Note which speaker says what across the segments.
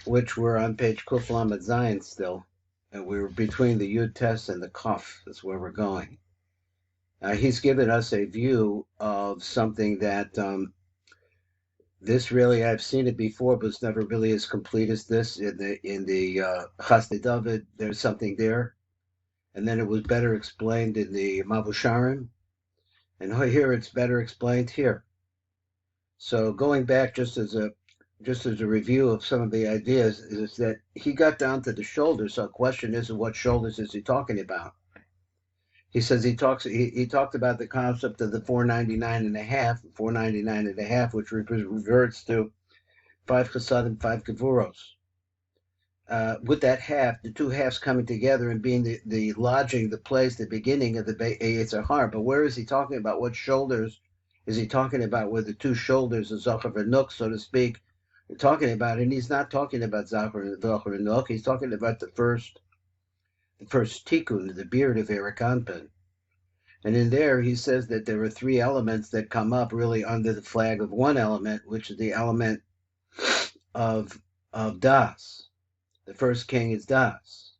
Speaker 1: which we're on page Kuf Lamed Zion still. And we're between the Yud Tes and the Kaf is where we're going. He's given us a view of something that this really, I've seen it before, but it's never really as complete as this. In the Chasdei David, there's something there, and then it was better explained in the Mavusharim, and here it's better explained here. So going back just as a review of some of the ideas is that he got down to the shoulders. So the question is, what shoulders is he talking about? He says he talked about the concept of the 499 and a half, 499 and a half, which reverts to 5 chasadim, 5 gevuros. With that half, the two halves coming together and being the lodging, the place, the beginning of the Yetzer Hara. But where is he talking about? What shoulders is he talking about? Where the two shoulders of Zachar and Nuk, so to speak, are talking about? And he's not talking about Zachar and Nuk. He's talking about the first tikkun, the beard of Eric Anpin. And in there, he says that there are three elements that come up really under the flag of one element, which is the element of Das. The first king is Das.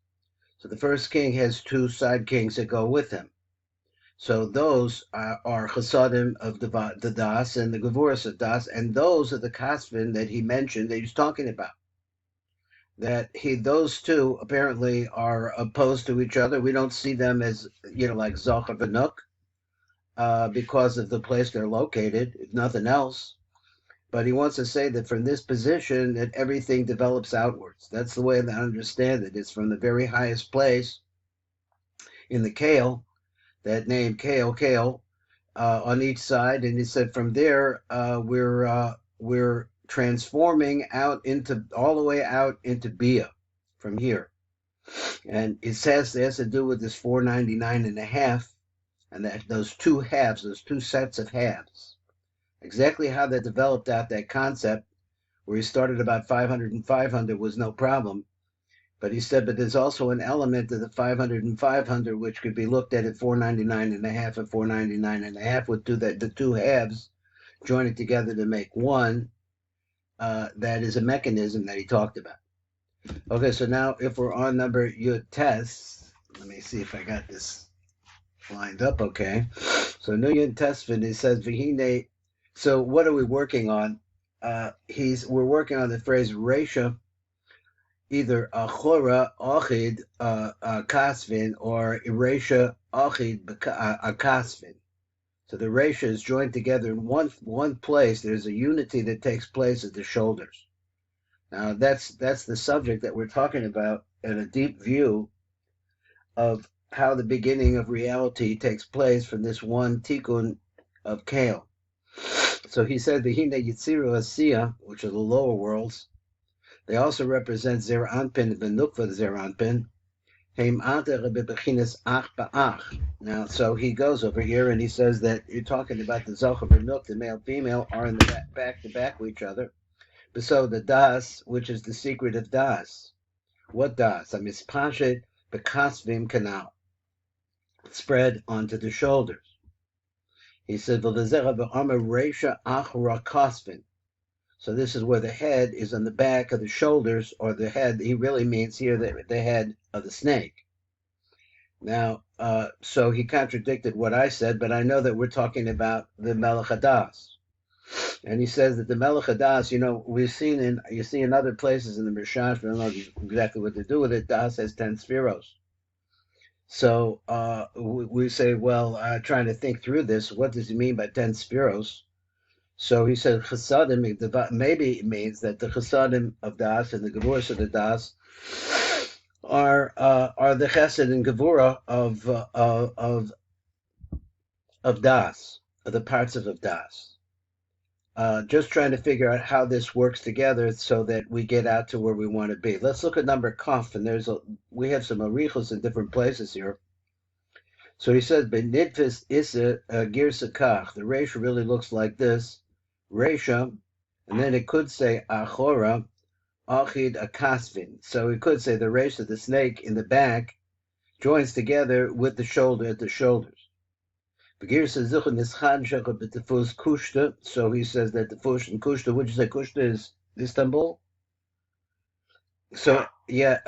Speaker 1: So the first king has two side kings that go with him. So those are Chasadim of the Das and the Gevuras of Das, and those are the Kasvin that he mentioned that he's talking about. Those two apparently are opposed to each other. We don't see them as, like Zachar and Nuk, because of the place they're located, if nothing else. But he wants to say that from this position that everything develops outwards. That's the way that I understand it. It's from the very highest place in the Kale, that name Kale, on each side. And he said from there, we're transforming all the way out into Bia from here. And it has to do with this 499 and a half, and that those two halves, those two sets of halves. Exactly how that developed out, that concept, where he started about 500 and 500 was no problem. But he said, but there's also an element of the 500 and 500 which could be looked at 499 and a half and 499 and a half, with the two halves joining together to make one. That is a mechanism that he talked about. Okay, so now if we're on number Yud Tes, let me see if I got this lined up. Okay, so New Yud Tesvin, he says Vihine. So what are we working on? We're working on the phrase Resha, either Achora Achid Kasvin or Resha Achid Kasvin. So the Resha is joined together in one place. There's a unity that takes place at the shoulders. Now that's the subject that we're talking about in a deep view of how the beginning of reality takes place from this one tikkun of Kale. So he said, Vihine Yitziru Asiya, which are the lower worlds, they also represent Zer Anpin and Nukva Zer Anpin. Now, so he goes over here and he says that you're talking about the Zochar and Nuk, the male female, are in the back to back with each other. But so the Das, which is the secret of Das. What Das? I mean, it's Pashet Bekasvim Canal, spread onto the shoulders. He said, so this is where the head is on the back of the shoulders, or the head, he really means here the head of the snake. Now, so he contradicted what I said, but I know that we're talking about the Melech Hadas. And he says that the Melech Hadas, you see in other places in the Mishash, I don't know exactly what to do with it, Das has 10 spheros. So we say, well, trying to think through this, what does he mean by 10 spheros? So he said, Chasadim, maybe it means that the Chasadim of Das and the Gevuras of the Das are the Chesed and Gevura of Das, of the parts of Das. Just trying to figure out how this works together so that we get out to where we want to be. Let's look at number Kaf, and we have some arichos in different places here. So he says, "Benidvis isa girsa kach." The Resha really looks like this, Resha, and then it could say Achora Achid Akasvin. So it could say the Resha, the snake in the back, joins together with the shoulder at the shoulders. So he says that the Fush and Kushta, would you say Kushta is Istanbul? So yeah,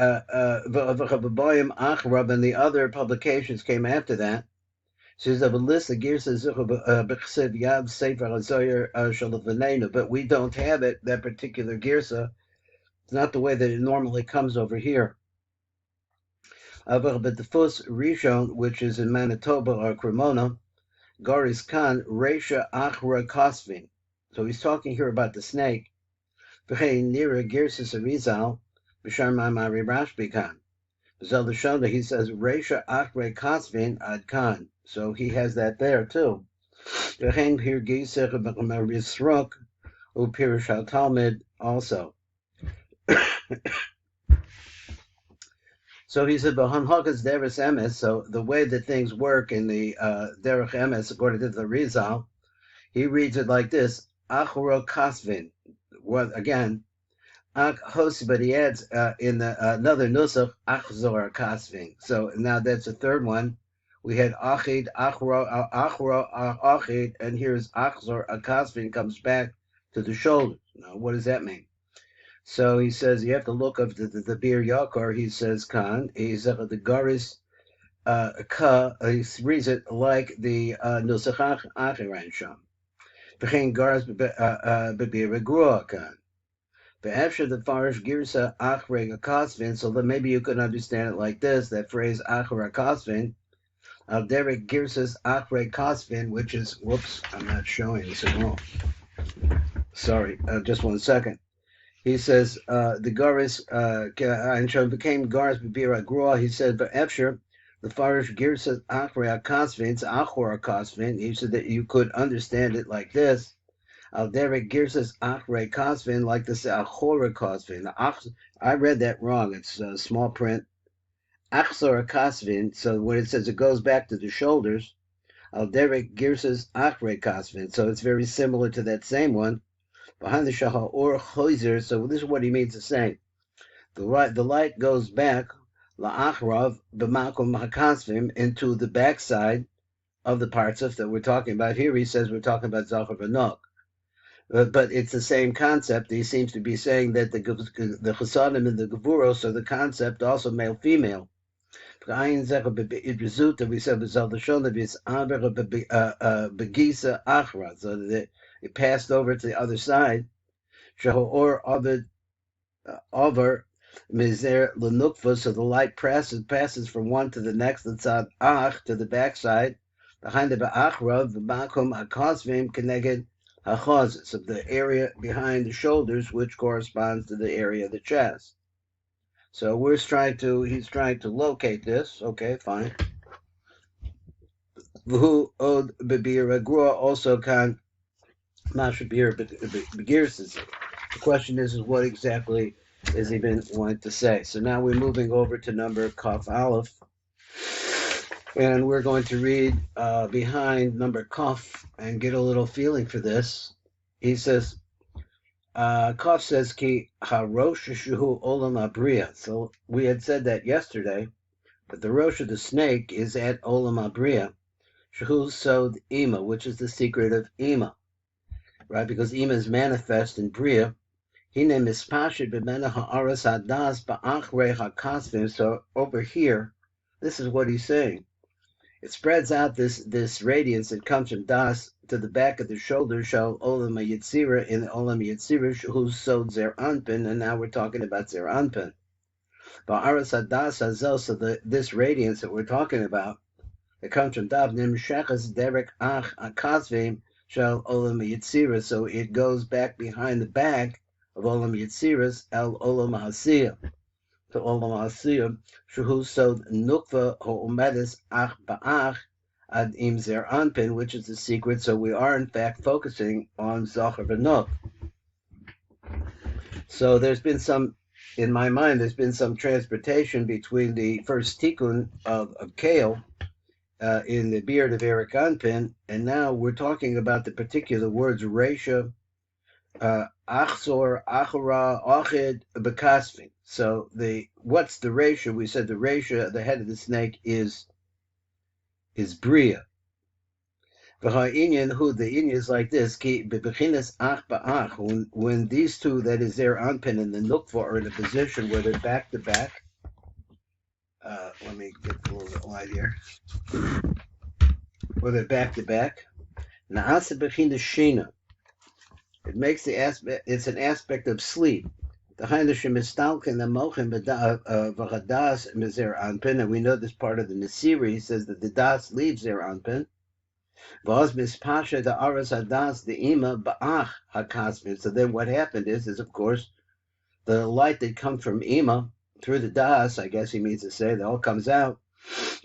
Speaker 1: Achrab and the other publications came after that. Says of a list of gears Yab Sifra Hazoyer Shalvanenu, but we don't have it, that particular girsa. It's not the way that it normally comes over here. But the first Rishon, which is in Manitoba or Cremona, Garis Khan, Resha Achra Kosvin. So he's talking here about the snake. Nira Girsis Arizal, Bishar Mamari Rashbi Khan. Zelda Shonda, he says, Resha Achre Kosvin Ad Khan. So he has that there too. V'chein Pir Gisech Risruk, Upirish Al Talmud also. So he said, "B'hanhakas derech emes." So the way that things work in the derech emes, according to the Rizal, he reads it like this: Achro kasvin. What again? Ach hos, but he adds in the another nusach achzor kasvin. So now that's the third one. We had achid, achro, achid, and here's achzor kasvin comes back to the shoulders. Now, what does that mean? So he says you have to look up the Bir Yakar. He says Khan. He's the Garis Ka. He reads it like the Nusach Achiran Sham. V'chein Garis B'Bir Grua Khan. After the Farish Girsa Achre Akasvin. So then maybe you could understand it like this. That phrase Achre Akasvin. Derek Girsas Achre Kasvin, which is whoops. I'm not showing this at all. Sorry, just 1 second. He says the Garis and became Garis Bibira Grua. He said, but Efsher, the Farish Girsas Achre Akasvin, it's Achor Akasvin. He said that you could understand it like this. Al Derek Girsas Achre Kasvin, like this Achor Kasvin. I read that wrong. It's small print. Achsor Kasvin. So when it says it goes back to the shoulders, Al Derek Girsas Achre Kasvin. So it's very similar to that same one. Behind the Shahar or Choizer, so this is what he means to say. The light goes back, La'achrav, B'makom HaKasvim, into the backside of the parts of that we're talking about. Here he says we're talking about Zachar V'Nok. But it's the same concept. He seems to be saying that the Chesanim and the Gevuros are the concept, also male-female. We said Begisa Achra, so that it passed over to the other side. Or over Mizer Lenukva, so the light passes from one to the next, L'tzad Ach, to the backside, behind the Ba'achra, the Bakum HaKosvim, Keneged HaChazis, of the area behind the shoulders, which corresponds to the area of the chest. So he's trying to locate this. Okay, fine. V'hu od b'bir agrua also can mashabir begirsis. The question is what exactly is he been wanting to say? So now we're moving over to number Kaf Aleph, and we're going to read behind number Kaf and get a little feeling for this. He says, Kaf says, Ki harosh shuhu olam abriya. So we had said that yesterday, but the rosh of the snake is at olam abriya, shuhu sod ima, which is the secret of ima, right? Because ima is manifest in Bria. So over here, this is what he's saying. It spreads out this radiance that comes from Das to the back of the shoulder, Shal Olam Yitzira, in the Olam Yitzira, who's sod Zer Anpin, and now we're talking about Zer Anpin. Ba'aras Hadas Hazel, so this radiance that we're talking about, it comes from Dav Nimshachas Derek Ach Akazvim Shal Olam Yitzira, so it goes back behind the back of Olam Yitziras El Olam Hasiyah. To Olam Hasiyah, Shuhu Sod Nukva Ho'umedis Ach Ba'ach Ad Im Zer Anpin, which is the secret. So we are in fact focusing on Zachar V'Nuk. So in my mind, there's been some transportation between the first tikkun of Kale in the beard of Eric Anpin, and now we're talking about the particular words Resha, Achzor, Achara, Achid, Bekasvin. So what's the Resha? We said the Resha, the head of the snake, is Bria. Inyan who the Inyan is like this. When these two, that is their anpin and the nukva, are in a position where they're back to back. Let me get a little bit light here. Where they're back to back. Na'asa b'china shina. It makes the aspect. It's an aspect of sleep. The Heinrich Mistalkin the Mochim Vahadas Mizer Anpin, and we know this part of the Nasiri says that the Das leaves their Anpin. Vaz Mispasha the Aras Hadas the Ima Ba'ach Hakasmin. So then what happened is of course the light that comes from Ima through the Das, I guess he means to say, that all comes out,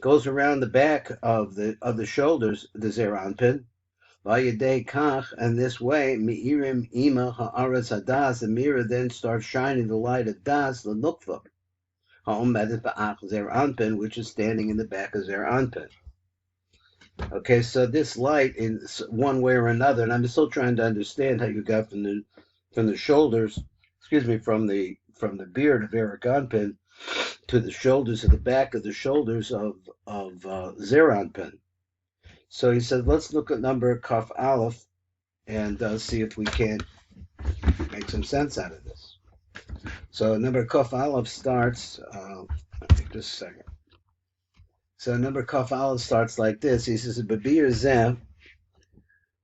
Speaker 1: goes around the back of the shoulders, the Zeranpin. Vayadei Kach, and this way, Mi'irim Ima Ha'aras Hadas, the mirror then starts shining the light of Das, the Nukva, Ha'omedet Ba'ach Zeranpin, which is standing in the back of Zeranpin. Okay, so this light in one way or another, and I'm still trying to understand how you got from the shoulders, from the beard of Eric Anpin to the shoulders of the back of the shoulders of Zeranpin. So he said, let's look at number Kaf Aleph and see if we can't make some sense out of this. So number Kaf Aleph starts, just a second. So number Kaf Aleph starts like this. He says, Babir Zeh,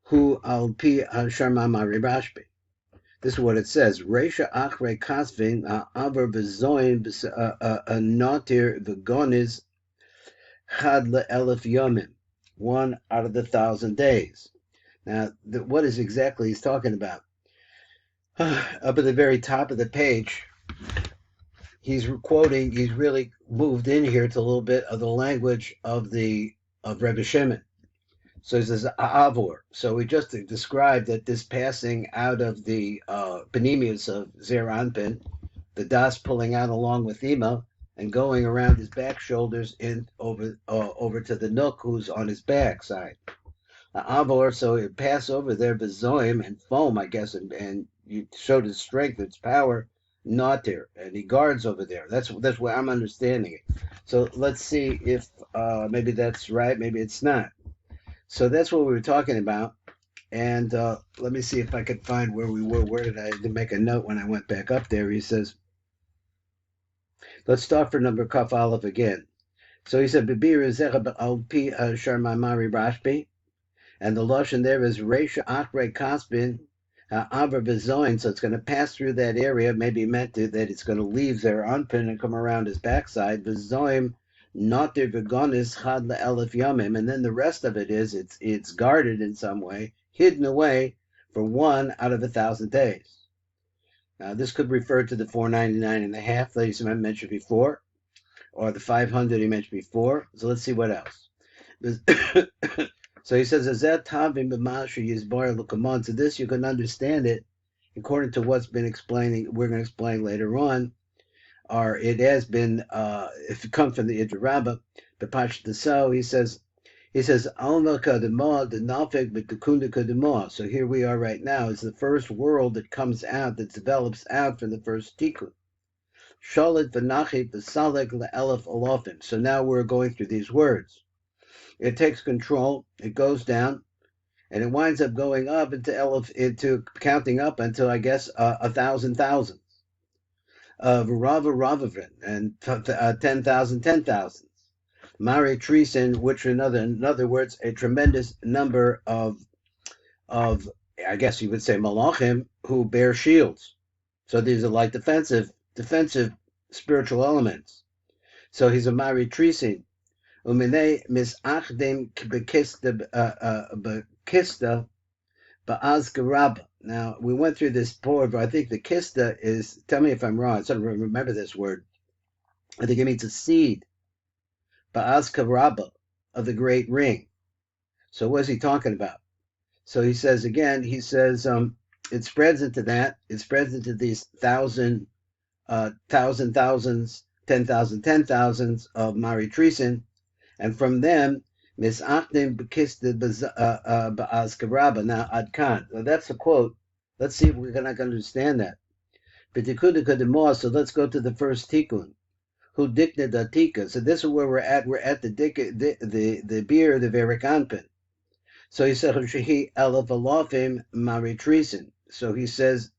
Speaker 1: Hu al pi Sharma Maribashbi. This is what it says. Reisha achre kasvin aver bezoin notir v'goniz chad le'elef yomim. 1 out of the 1,000 days. Now, what is exactly he's talking about? Up at the very top of the page, he's really moved in here to a little bit of the language of Rebbe Shimon. So he says, Avor. So we just described that this passing out of the Benemius of Zer Anpin, the Das pulling out along with Ima, and going around his back shoulders over to the Nook, who's on his back side. Avor, so it pass over there, Bezoim and foam, I guess, and you showed his strength, its power, not there, and he guards over there. That's where I'm understanding it. So let's see if maybe that's right, maybe it's not. So that's what we were talking about, and let me see if I could find where we were. Where did I make a note when I went back up there? He says, let's start for number Kaf Aleph again. So he said, Bibir Zecha al pi Sharmamari Rashbi, and the Lashon there is Reisha Achre Kaspin Aver Bezoin, so it's going to pass through that area, maybe meant that it's going to leave their Anpin and come around his backside, Bezoim, not their Vegonis Chad Le'elef Yamim, and then the rest of it is it's guarded in some way, hidden away for 1 out of 1,000 days. Now this could refer to the 499 and a half that I mentioned before, or the 500 he mentioned before. So let's see what else. So he says, so this you can understand it according to what's been explaining, we're going to explain later on, or it has been, if it comes from the Idra Rabbah, so he says, so here we are right now. It's the first world that comes out, that develops out from the first tikkun. So now we're going through these words. It takes control, it goes down, and it winds up going up into counting up until, I guess, 1,000 thousands of Ravavin and 10,000 10,000s. Mare Treason, which in other words, a tremendous number of I guess you would say malachim who bear shields. So these are like defensive spiritual elements. So he's a Mare Treason. Umine misachdem bekista ba'azgarab. Now we went through this before, but I think the kista is. Tell me if I'm wrong. I sort of remember this word. I think it means a seed. Ba'azgaraba of the great ring. So what is he talking about? So he says again. He says it spreads into that. It spreads into these thousands, 10,000 10,000s of Mari Treason. And from them, misachdim bekista ba'azkaraba. Now, adkan. Now, that's a quote. Let's see if we're going to understand that. So let's go to the first tikkun. Who dikna datika. So this is where we're at. We're at the beer, the Verik Anpin. So he said shehi elef alofim maritrisen. So he says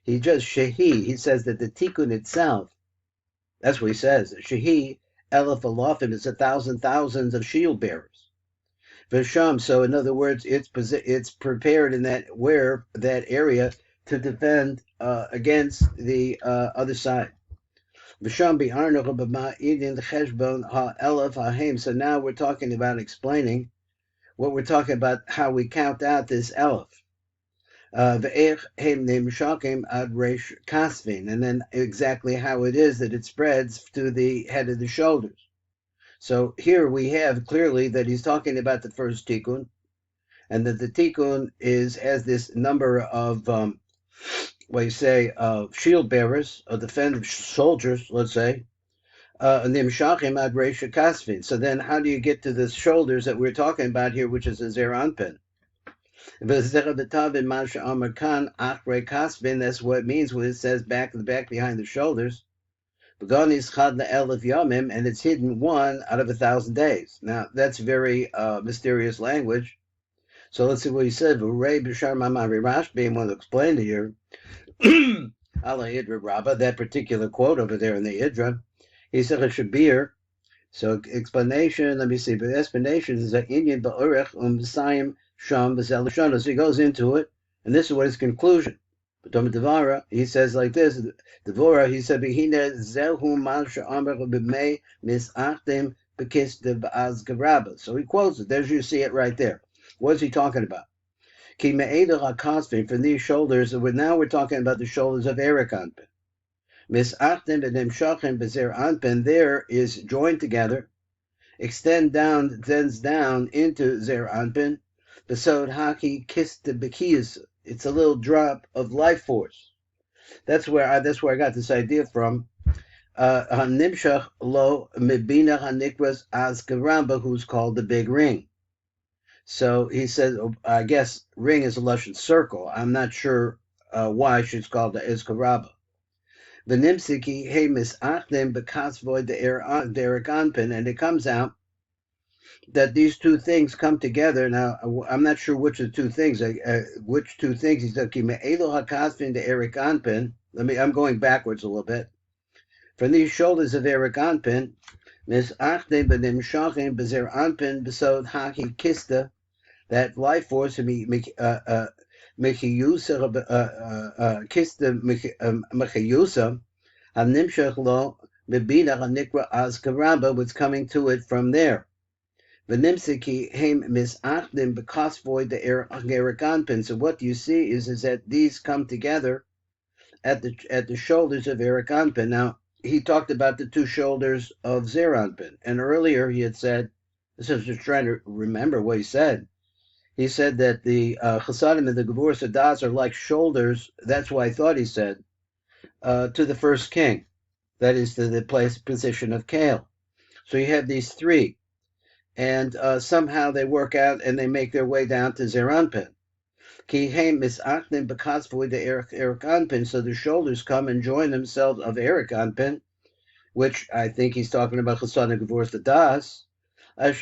Speaker 1: he just shehi. He says that the tikkun itself. That's what he says. Shehi elef alofim is 1,000 thousands of shield bearers. Visham. So in other words, it's prepared in that area to defend against the other side. So now we're talking about explaining what we're talking about, how we count out this elef. And then exactly how it is that it spreads to the head of the shoulders. So here we have clearly that he's talking about the first tikkun, and that the tikkun has this number of shield bearers, or defensive soldiers, let's say. So then how do you get to the shoulders that we're talking about here, which is a zer anpin? That's what it means when it says back behind the shoulders. And it's hidden 1 out of 1,000 days. Now that's very mysterious language. So let's see what he said. Rash being one to explain to you. Allah Idra Rabbah, that particular quote over there in the Idra. He said a Shabir. So explanation, let me see. But explanation is that Indian Ba'urech Sayim Sham B'Zel. So he goes into it, and this is what his conclusion. But Devara, he says like this. Devora, he said, Behina Zelhu Mal Sha'amar B'mei Misachtim B'Kis B'az Garaba. So he quotes it. There's you see it right there. What is he talking about? Ki Me'edel HaKasvin, from these shoulders, now we're talking about the shoulders of Eric Anpin. Misachtim B'Nimshachim B'Zer Anpin, there is joined together, extends down into Zer Anpin. Besod Haki Kista B'Kiyas. It's a little drop of life force. That's where I got this idea from. Hanimshach lo mibina hanikras askaramba, who's called the big ring. So he says, I guess ring is a Russian circle. I'm not sure why she's called the Iskaraba. The Nimsiki he misachdim bekasvoid the Eric Anpin, and it comes out that these two things come together. Now, I'm not sure which of the two things. Which two things? He said, "Elo hakasvin to Eric Anpin." I'm going backwards a little bit. From these shoulders of Eric Anpin, Miss Achdim b'nim shachim b'zer Anpin b'sod haki kista, that life force mechiyusa kista mechiyusa hanimshach lo mebina hanikra az karamba, was coming to it from there. So what you see is that these come together at the shoulders of Eric Anpin. Now, he talked about the two shoulders of Zer Anpin, and earlier he had said, this is just trying to remember what he said. He said that the Chasadim and the Gevurah Sadas are like shoulders. That's why I thought he said to the first king, that is to the position of Kale. So you have these three. And somehow they work out and they make their way down to Zer Anpin. So the shoulders come and join themselves of Eric Anpin, which I think he's talking about Chasana Gevurah Das. Zer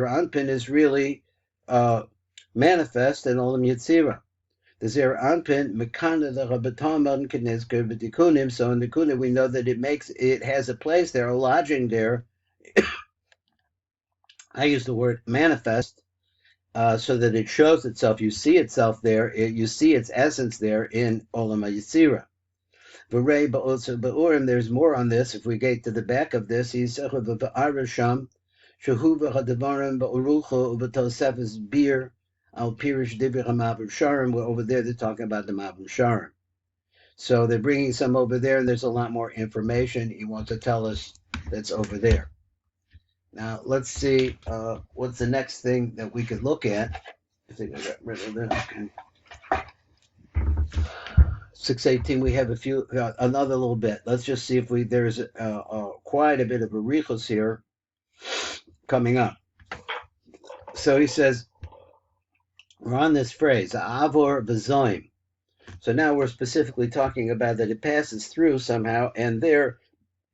Speaker 1: Anpin is really manifest in Olam Yetzirah. The Zer Anpin, Mekana the Rabbatamon Knezker B'Tikunim. So in the Kuna we know that it has a place there, a lodging there. I use the word manifest so that it shows itself. You see itself there. You see its essence there in Olam HaYetzirah. V'rei ba'otzah ba'urim. There's more on this. If we get to the back of this, he's v'arasham shehu v'chadavarim ba'urucho v'tosefes bir al pirish divir ha'mavur sharim. We're over there. They're talking about the mavur sharim. So they're bringing some over there, and there's a lot more information he wants to tell us that's over there. Now, let's see what's the next thing that we could look at. I think I got rid of that. Okay. 618, we have another little bit. Let's just see if there's quite a bit of a richos here coming up. So he says, we're on this phrase, avor v'zoim. So now we're specifically talking about that it passes through somehow, and there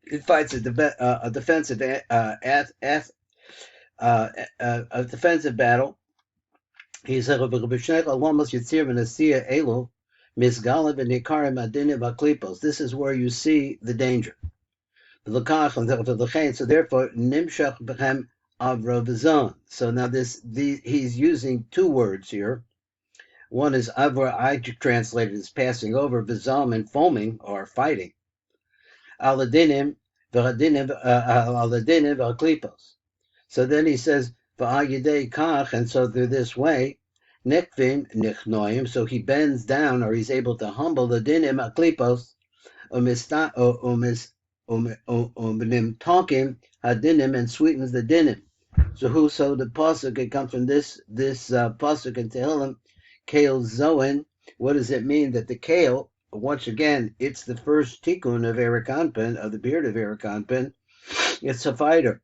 Speaker 1: it fights a defensive a defensive battle. He said, "This is where you see the danger." So therefore, nimshach bechem avra. So now he's using two words here. One is avra, I translated as passing over, vizam and foaming or fighting. Aladinim, aladinim v'aklipos. So then he says, v'ayidei kach, and so through this way, nikvim nichnoim, so he bends down, or he's able to humble the dinim aklipos, uminim talking hadinim, and sweetens the dinim. So the pasuk, it comes from this pasuk in Tehillim, kale zoen. What does it mean that the kale? Once again, it's the first tikkun of Eric Anpin, of the beard of Eric Anpin. It's a fighter.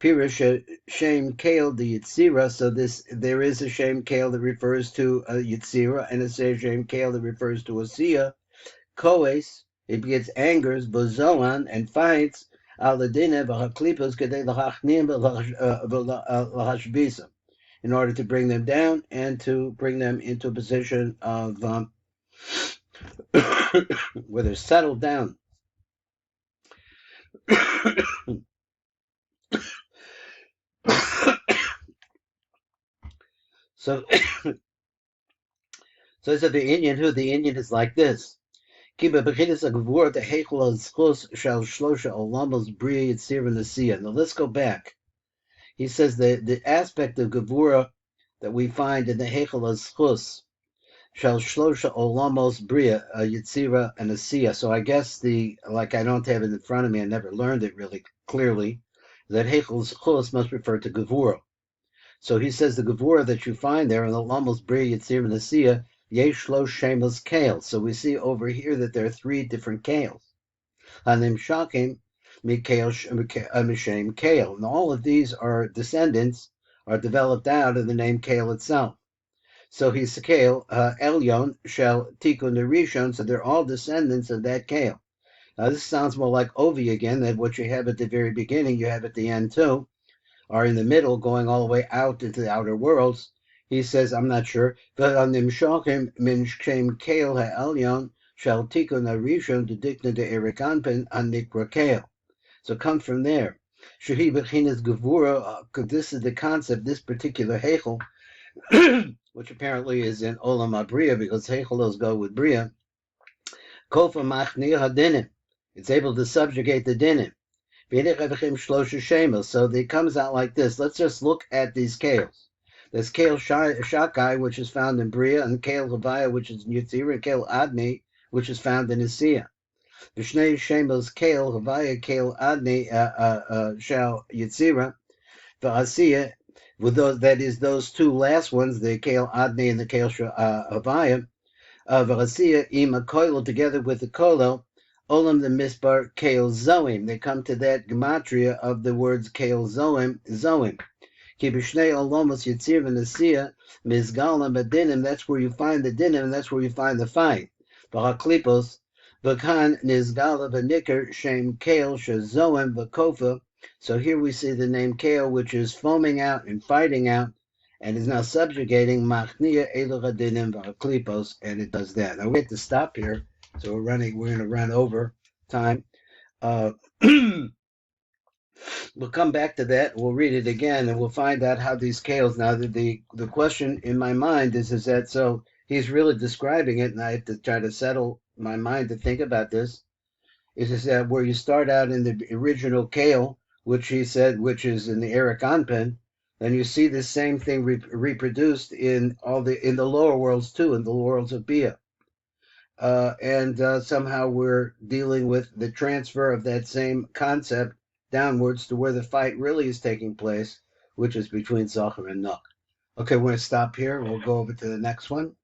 Speaker 1: Pirish shem kale the yitzira. So there is a shem kale that refers to a yitzira, and it's a shem kale that refers to a sia. Koes, it gets angers, bozoan, and fights. Aladine v'haklipas kedei l'hachnim v'lahashbisa, in order to bring them down and to bring them into a position of where they're settled down. So it's the Indian who the Indian is like this. Now let's go back. He says the aspect of Gevura that we find in the Heichel Azchus, Shal Shlosha Olamos Bria, a Yitzira and a Sia. So I guess I don't have it in front of me, I never learned it really clearly, that Heichel Azchus must refer to Gevura. So he says the Gevura that you find there in the Lamos Bria, Yitzira and a Sia, Yeshlo Shemus Kale. So we see over here that there are three different kales. Hanim Shakim Mishem Kale. And all of these are descendants, are developed out of the name Kale itself. So he's Kale, Elyon, Shel, Tikkun, Rishon, so they're all descendants of that Kale. Now this sounds more like Ovi again, than what you have at the very beginning, you have at the end too, or in the middle, going all the way out into the outer worlds. He says, I'm not sure, but on the Mshokim, Minshem Kale Ha'elyon, Shal Tikkun Rishon, the Dikna de Erikanpen, Anikra Kale. So come from there. Shehi Bechinas Gevura, this is the concept, this particular Heichel, which apparently is in Olam HaBria, because Heichelos go with Bria. Kofa Machni HaDinim. It's able to subjugate the Dinim. So it comes out like this. Let's just look at these Kales. There's Kale Shakai, which is found in Bria, and Kale Levaya, which is in Yitzira, and Kale Adni, which is found in Asiya. Vishnei Shemos Kale Levaya, Kale Adni, Shal Yitzira, the Asiya, with those, that is those two last ones, the Kale Adni and the Kale Havaya, Asiya, Ima Koilo, together with the Kolel, Olam the Misbar Kale Zoim. They come to that gematria of the words Kale Zoim, Zoim. Kibishnei Olomos Yitzir and Asiya, Mizgalam Badinim, that's where you find the dinim, and that's where you find the fight. V'haklipos, V'kan Nizgala V'nikr, Shem Kale, Shazoim, V'kofa. So here we see the name Kale, which is foaming out and fighting out, and is now subjugating Machnia Elogadinim V'haklipos, and it does that. Now we have to stop here, so we're going to run over time. We'll come back to that. We'll read it again, and we'll find out how these Kales. Now, the question in my mind is that, so he's really describing it, and I have to try to settle my mind to think about this, is that where you start out in the original Kale, which he said, which is in the Eric Anpin, then you see the same thing reproduced in the lower worlds too, in the worlds of Bia. And somehow we're dealing with the transfer of that same concept downwards to where the fight really is taking place, which is between Zachar and Nuk. Okay, we're going to stop here. We'll go over to the next one.